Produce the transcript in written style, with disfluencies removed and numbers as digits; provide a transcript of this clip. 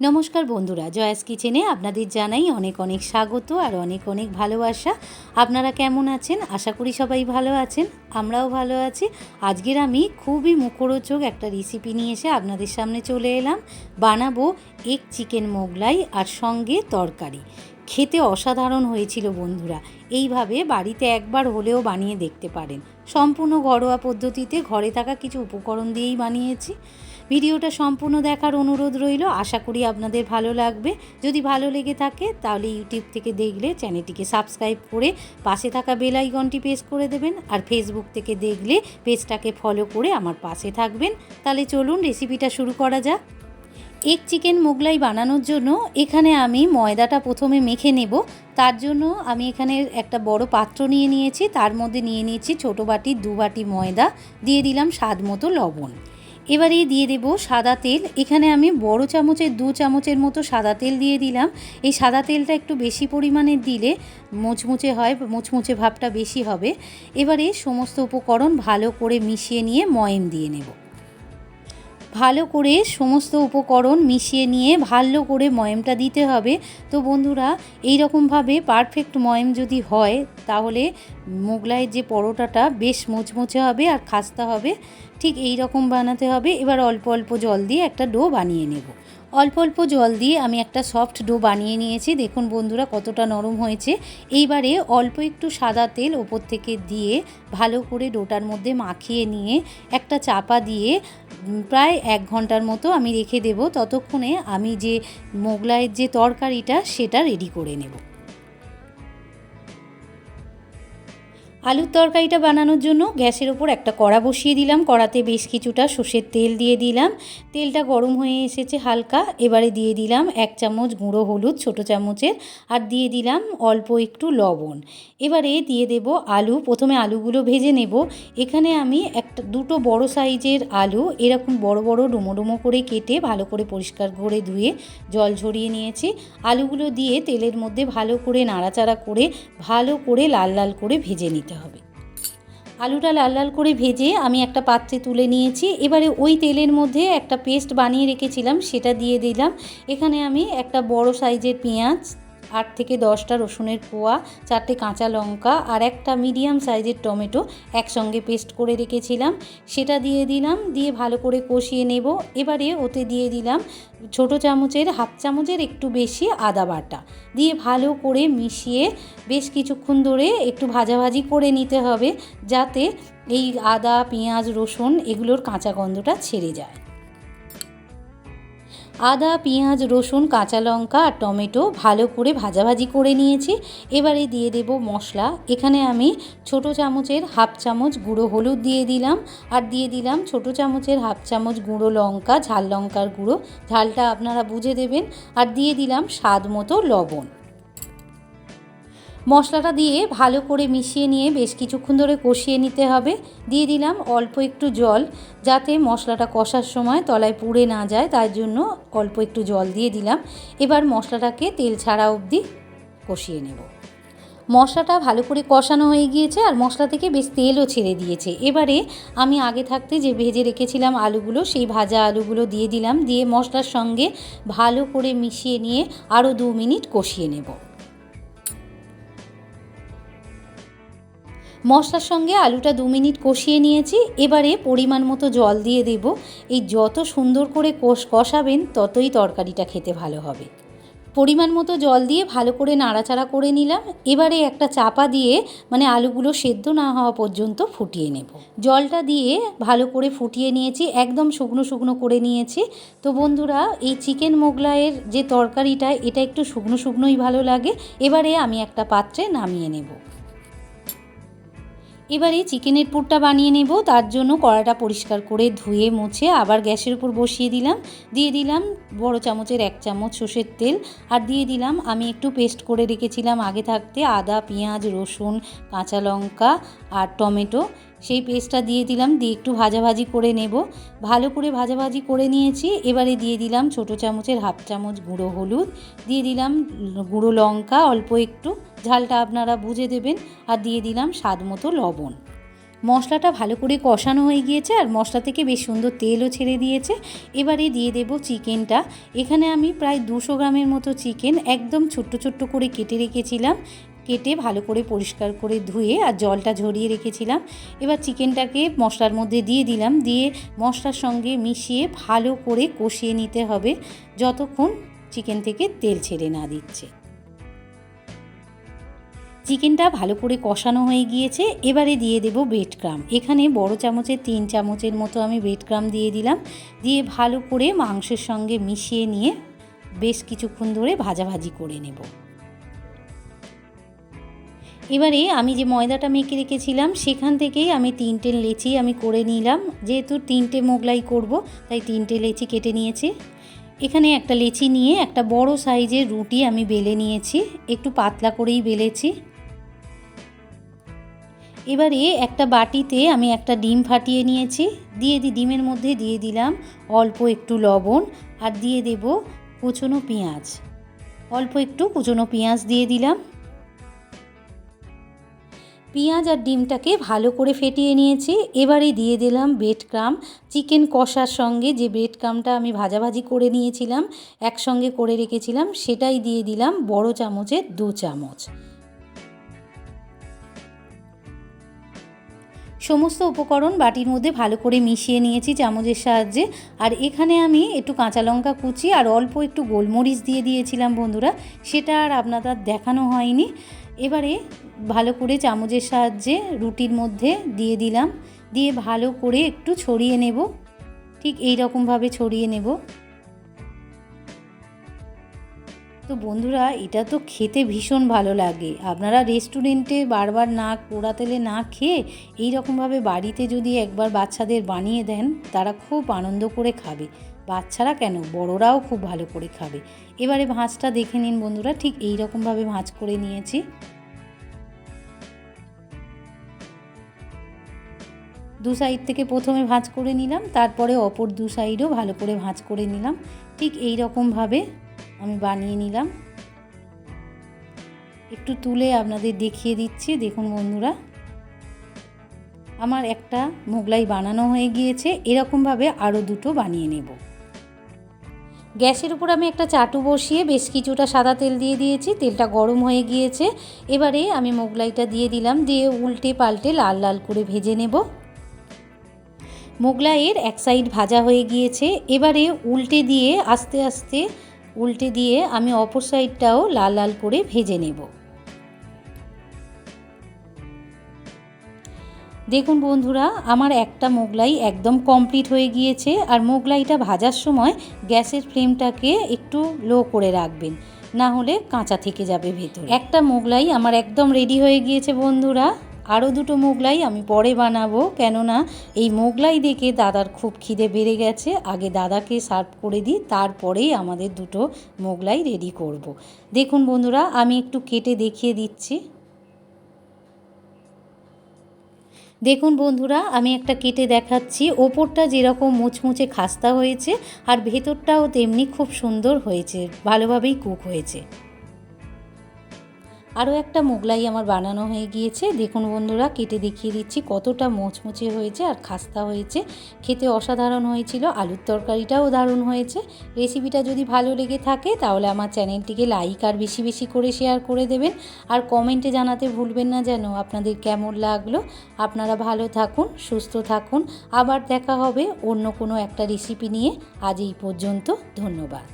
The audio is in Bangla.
নমস্কার বন্ধুরা, জয়াস কিচেনে আপনাদের জানাই অনেক অনেক স্বাগত আর অনেক অনেক ভালোবাসা। আপনারা কেমন আছেন? আশা করি সবাই ভালো আছেন, আমরাও ভালো আছি। আজকের আমি খুবই মুখরোচক একটা রেসিপি নিয়ে এসে আপনাদের সামনে চলে এলাম। বানাবো এগ চিকেন মোগলাই আর সঙ্গে তরকারি। খেতে অসাধারণ হয়েছিল বন্ধুরা। এইভাবে বাড়িতে একবার হলেও বানিয়ে দেখতে পারেন। সম্পূর্ণ ঘরোয়া পদ্ধতিতে ঘরে থাকা কিছু উপকরণ দিয়েই বানিয়েছি। ভিডিওটা সম্পূর্ণ দেখার অনুরোধ রইল। আশা করি আপনাদের ভালো লাগবে। যদি ভালো লেগে থাকে তাহলে ইউটিউব থেকে দেখলে চ্যানেলটিকে সাবস্ক্রাইব করে পাশে থাকা বেল আইকনটি প্রেস করে দেবেন, আর ফেসবুক থেকে দেখলে পেজটাকে ফলো করে আমার পাশে থাকবেন। তাহলে চলুন রেসিপিটা শুরু করা যাক। এগ চিকেন মোগলাই বানানোর জন্য এখানে আমি ময়দাটা প্রথমে মেখে নেব। তার জন্য আমি এখানে একটা বড় পাত্র নিয়ে নিয়েছি, তার মধ্যে নিয়ে নিয়েছি ছোটো বাটির 2 বাটি ময়দা, দিয়ে দিলাম স্বাদ মতো লবণ। এবারে দিয়ে দেব সাদা তেল। এখানে আমি বড় চামচের 2 চামচের মতো সাদা তেল দিয়ে দিলাম। এই সাদা তেলটা একটু বেশি পরিমাণে দিলে মুচমুচে হয়, মুচমুচে ভাবটা বেশি হবে। এবারে সমস্ত উপকরণ ভালো করে মিশিয়ে নিয়ে ময়ম দিয়ে নেব। ভালো করে সমস্ত উপকরণ মিশিয়ে নিয়ে ভালো করে ময়মটা দিতে হবে। তো বন্ধুরা, এই রকমভাবে পারফেক্ট ময়ম যদি হয় তাহলে মোগলাইয়ের যে পরোটাটা বেশ মুচমুচে হবে আর খাস্তা হবে। ঠিক এই রকম বানাতে হবে। এবার অল্প অল্প জল দিয়ে একটা ডো বানিয়ে নেব। অল্প অল্প জল দিয়ে আমি একটা সফট ডো বানিয়ে নিয়েছি। দেখুন বন্ধুরা কতটা নরম হয়েছে। এইবারে অল্প একটু সাদা তেল ওপর থেকে দিয়ে ভালো করে ডোটার মধ্যে মাখিয়ে নিয়ে একটা চাপা দিয়ে প্রায় 1 ঘন্টার মতো আমি রেখে দেব। ততক্ষণে আমি যে মোগলাইয়ের যে তরকারিটা সেটা রেডি করে নেব। আলুর তরকারিটা বানানোর জন্য গ্যাসের ওপর একটা কড়া বসিয়ে দিলাম। কড়াতে বেশ কিছুটা সর্ষের তেল দিয়ে দিলাম। তেলটা গরম হয়ে এসেছে হালকা। এবারে দিয়ে দিলাম 1 চামচ গুঁড়ো হলুদ ছোটো চামচের, আর দিয়ে দিলাম অল্প একটু লবণ। এবারে দিয়ে দেব আলু। প্রথমে আলুগুলো ভেজে নেব। এখানে আমি দুটো বড় সাইজের আলু এরকম বড় বড় ডুমো ডুমো করে কেটে ভালো করে পরিষ্কার করে ধুয়ে জল ঝরিয়ে নিয়েছি। আলুগুলো দিয়ে তেলের মধ্যে ভালো করে নাড়াচাড়া করে ভালো করে লাল লাল করে ভেজে নিতে হবে। আলুটা লাল লাল করে ভেজে আমি একটা পাত্রে তুলে নিয়েছি। এবারে ওই তেলের মধ্যে একটা পেস্ট বানিয়ে রেখেছিলাম, সেটা দিয়ে দিলাম। এখানে আমি একটা বড় সাইজের পেঁয়াজ, 8 থেকে 10টা রসুনের কোয়া, 4টে কাঁচা লঙ্কা আর একটা মিডিয়াম সাইজের টমেটো একসঙ্গে পেস্ট করে রেখেছিলাম, সেটা দিয়ে দিলাম। দিয়ে ভালো করে কষিয়ে নেব। এবারে ওতে দিয়ে দিলাম ছোটো চামচের 1/2 চামচের একটু বেশি আদা বাটা, দিয়ে ভালো করে মিশিয়ে বেশ কিছুক্ষণ ধরে একটু ভাজাভাজি করে নিতে হবে, যাতে এই আদা পেঁয়াজ রসুন এগুলোর কাঁচা গন্ধটা ছেড়ে যায়। আদা পেঁয়াজ রসুন কাঁচা লঙ্কা আর টমেটো ভালো করে ভাজাভাজি করে নিয়েছি। এবারে দিয়ে দেব মশলা। এখানে আমি ছোটো চামচের 1/2 চামচ গুঁড়ো হলুদ দিয়ে দিলাম, আর দিয়ে দিলাম ছোটো চামচের 1/2 চামচ গুঁড়ো লঙ্কা, ঝাল লঙ্কার গুঁড়ো, ঝালটা আপনারা বুঝে দেবেন, আর দিয়ে দিলাম স্বাদ মতো লবণ। মশলাটা দিয়ে ভালো করে মিশিয়ে নিয়ে বেশ কিছুক্ষণ ধরে কষিয়ে নিতে হবে। দিয়ে দিলাম অল্প একটু জল, যাতে মশলাটা কষার সময় তলায় পুড়ে না যায়, তার জন্য অল্প একটু জল দিয়ে দিলাম। এবার মশলাটাকে তেল ছাড়া অবধি কষিয়ে নেব। মশলাটা ভালো করে কষানো হয়ে গিয়েছে আর মশলা থেকে বেশ তেলও ছেড়ে দিয়েছে। এবারে আমি আগে থাকতে যে ভেজে রেখেছিলাম আলুগুলো, সেই ভাজা আলুগুলো দিয়ে দিলাম। দিয়ে মশলার সঙ্গে ভালো করে মিশিয়ে নিয়ে আরও 2 মিনিট কষিয়ে নেব। মশলার সঙ্গে আলুটা 2 মিনিট কষিয়ে নিয়েছি। এবারে পরিমাণ মতো জল দিয়ে দেব। এই যত সুন্দর করে কষাবেন ততই তরকারিটা খেতে ভালো হবে। পরিমাণ মতো জল দিয়ে ভালো করে নাড়াচাড়া করে নিলাম। এবারে একটা চাপা দিয়ে আলুগুলো সেদ্ধ না হওয়া পর্যন্ত ফুটিয়ে নেব। জলটা দিয়ে ভালো করে ফুটিয়ে নিয়েছি, একদম শুকনো শুকনো করে নিয়েছি। তো বন্ধুরা, এই চিকেন মোগলাইয়ের যে তরকারিটা এটা একটু শুকনো শুকনোই ভালো লাগে। এবারে আমি একটা পাত্রে নামিয়ে নেব। এবারে চিকেনের পুরটা বানিয়ে নেব। তার জন্য কড়াটা পরিষ্কার করে ধুয়ে মুছে আবার গ্যাসের উপর বসিয়ে দিলাম। দিয়ে দিলাম বড় চামচের 1 চামচ সর্ষের তেল, আর দিয়ে দিলাম আমি একটু পেস্ট করে রেখেছিলাম আগে থাকতে আদা পেঁয়াজ রসুন কাঁচা লঙ্কা আর টমেটো, সেই পেস্টটা দিয়ে দিলাম। দিয়ে একটু ভাজাভাজি করে নেব। ভালো করে ভাজাভাজি করে নিয়েছি। এবারে দিয়ে দিলাম ছোটো চামচের 1/2 চামচ গুঁড়ো হলুদ, দিয়ে দিলাম গুঁড়ো লঙ্কা অল্প একটু, ঝালটা আপনারা বুঝে দেবেন, আর দিয়ে দিলাম স্বাদ মতো লবণ। মশলাটা ভালো করে কষানো হয়ে গিয়েছে আর মশলা থেকে বেশ সুন্দর তেলও ছেড়ে দিয়েছে। এবারে দিয়ে দেব চিকেনটা। এখানে আমি প্রায় 200 গ্রামের মতো চিকেন একদম ছোট্ট ছোট্ট করে কেটে রেখেছিলাম, কেটে ভালো করে পরিষ্কার করে ধুয়ে আর জলটা ঝরিয়ে রেখেছিলাম। এবার চিকেনটাকে মশলার মধ্যে দিয়ে দিলাম, দিয়ে মশলার সঙ্গে মিশিয়ে ভালো করে কষিয়ে নিতে হবে যতক্ষণ চিকেন থেকে তেল ছেড়ে না দিচ্ছে। চিকেনটা ভালো করে কষানো হয়ে গিয়েছে। এবারে দিয়ে দেব ব্রেড ক্রাম্ব। এখানে বড় চামচের 3 চামচের মতো আমি ব্রেড ক্রাম্ব দিয়ে দিলাম, দিয়ে ভালো করে মাংসের সঙ্গে মিশিয়ে নিয়ে বেশ কিছুক্ষণ ধরে ভাজাভাজি করে নেব। এবারে আমি যে ময়দাটা মেখে রেখেছিলাম সেখান থেকেই আমি 3টে লেচি আমি করে নিলাম। যেহেতু 3টে মোগলাই করব তাই 3টে লেচি কেটে নিয়েছি। এখানে একটা লেচি নিয়ে একটা বড় সাইজের রুটি আমি বেলে নিয়েছি, একটু পাতলা করেই বেলেছি। এবারে একটা বাটিতে আমি একটা ডিম ফাটিয়ে নিয়েছি, দিয়ে ডিমের মধ্যে দিয়ে দিলাম অল্প একটু লবণ আর দিয়ে দেব কুচনো পেঁয়াজ, অল্প একটু কুচনো পেঁয়াজ দিয়ে দিলাম। পেঁয়াজ আর ডিমটাকে ভালো করে ফেটিয়ে নিয়েছি। এবারে দিয়ে দিলাম ব্রেড ক্রাম্ব। চিকেন কষার সঙ্গে যে ব্রেড ক্রাম্বটা আমি ভাজাভাজি করে নিয়েছিলাম, একসঙ্গে করে রেখেছিলাম, সেটাই দিয়ে দিলাম বড় চামচের 2 চামচ। সমস্ত উপকরণ বাটির মধ্যে ভালো করে মিশিয়ে নিয়েছি চামচের সাহায্যে। আর এখানে আমি একটু কাঁচা লঙ্কা কুচি আর অল্প একটু গোলমরিচ দিয়ে দিয়েছিলাম বন্ধুরা, সেটা আর আপনাদের দেখানো হয়নি। এবারে ভালো করে চামচের সাহায্যে রুটির মধ্যে দিয়ে দিলাম, দিয়ে ভালো করে একটু ছড়িয়ে নেব, ঠিক এই রকমভাবে ছড়িয়ে নেব। তো বন্ধুরা, এটা তো খেতে ভীষণ ভালো লাগে। আপনারা রেস্টুরেন্টে বারবার না পোড়া তেলে না খেয়ে এই রকমভাবে বাড়িতে যদি একবার বাচ্চাদের বানিয়ে দেন, তারা খুব আনন্দ করে খাবে। বাচ্চারা কেন, বড়রাও খুব ভালো করে খাবে। এবারে ভাঁজটা দেখে নিন বন্ধুরা, ঠিক এই রকমভাবে ভাঁজ করে নিয়েছি। দু সাইড থেকে প্রথমে ভাঁজ করে নিলাম, তারপরে অপর 2 সাইডও ভালো করে ভাঁজ করে নিলাম। ঠিক এই রকমভাবে আমি বানিয়ে নিলাম। একটু তুলে আপনাদের দেখিয়ে দিচ্ছি, দেখুন বন্ধুরা, আমার একটা মোগলাই বানানো হয়ে গিয়েছে। এরকমভাবে আরও 2টো বানিয়ে নেব। গ্যাসের উপর আমি একটা চাটু বসিয়ে বেশ কিছুটা সাদা তেল দিয়ে দিয়েছি, তেলটা গরম হয়ে গিয়েছে। এবারে আমি মোগলাইটা দিয়ে দিলাম, দিয়ে উল্টে পাল্টে লাল লাল করে ভেজে নেব। মোগলাইয়ের এক সাইড ভাজা হয়ে গিয়েছে। এবারে উল্টে দিয়ে আস্তে আস্তে উল্টে দিয়ে আমি অপর সাইডটাও লাল লাল করে ভেজে নেব। দেখুন বন্ধুরা, আমার একটা মোগলাই একদম কমপ্লিট হয়ে গিয়েছে। আর মোগলাইটা ভাজার সময় গ্যাসের ফ্লেমটাকে একটু লো করে রাখবেন, না হলে কাঁচা থেকে যাবে ভেতরে। একটা মোগলাই আমার একদম রেডি হয়ে গিয়েছে বন্ধুরা। আরও 2টো মোগলাই আমি পরে বানাবো, কেননা এই মোগলাই দেখে দাদার খুব খিদে বেড়ে গেছে। আগে দাদাকে সার্ভ করে দিই, তারপরেই আমাদের 2টো মোগলাই রেডি করব। দেখুন বন্ধুরা, আমি একটু কেটে দেখিয়ে দিচ্ছি। দেখুন বন্ধুরা, আমি একটা কেটে দেখাচ্ছি। ওপরটা যেরকম মুচমুচে খাস্তা হয়েছে আর ভেতরটাও তেমনি খুব সুন্দর হয়েছে, ভালোভাবেই কুক হয়েছে। আরও একটা মোগলাই আমার বানানো হয়ে গিয়েছে। দেখুন বন্ধুরা, কেটে দেখিয়ে দিচ্ছি কতটা মুচমুচে হয়েছে আর খাস্তা হয়েছে। খেতে অসাধারণ হয়েছিল। আলুর তরকারিটাও দারুণ হয়েছে। রেসিপিটা যদি ভালো লেগে থাকে তাহলে আমার চ্যানেলটিকে লাইক আর বেশি বেশি করে শেয়ার করে দেবেন। আর কমেন্টে জানাতে ভুলবেন না যেন আপনাদের কেমন লাগলো। আপনারা ভালো থাকুন, সুস্থ থাকুন। আবার দেখা হবে অন্য কোনো একটা রেসিপি নিয়ে। আজ এই পর্যন্ত, ধন্যবাদ।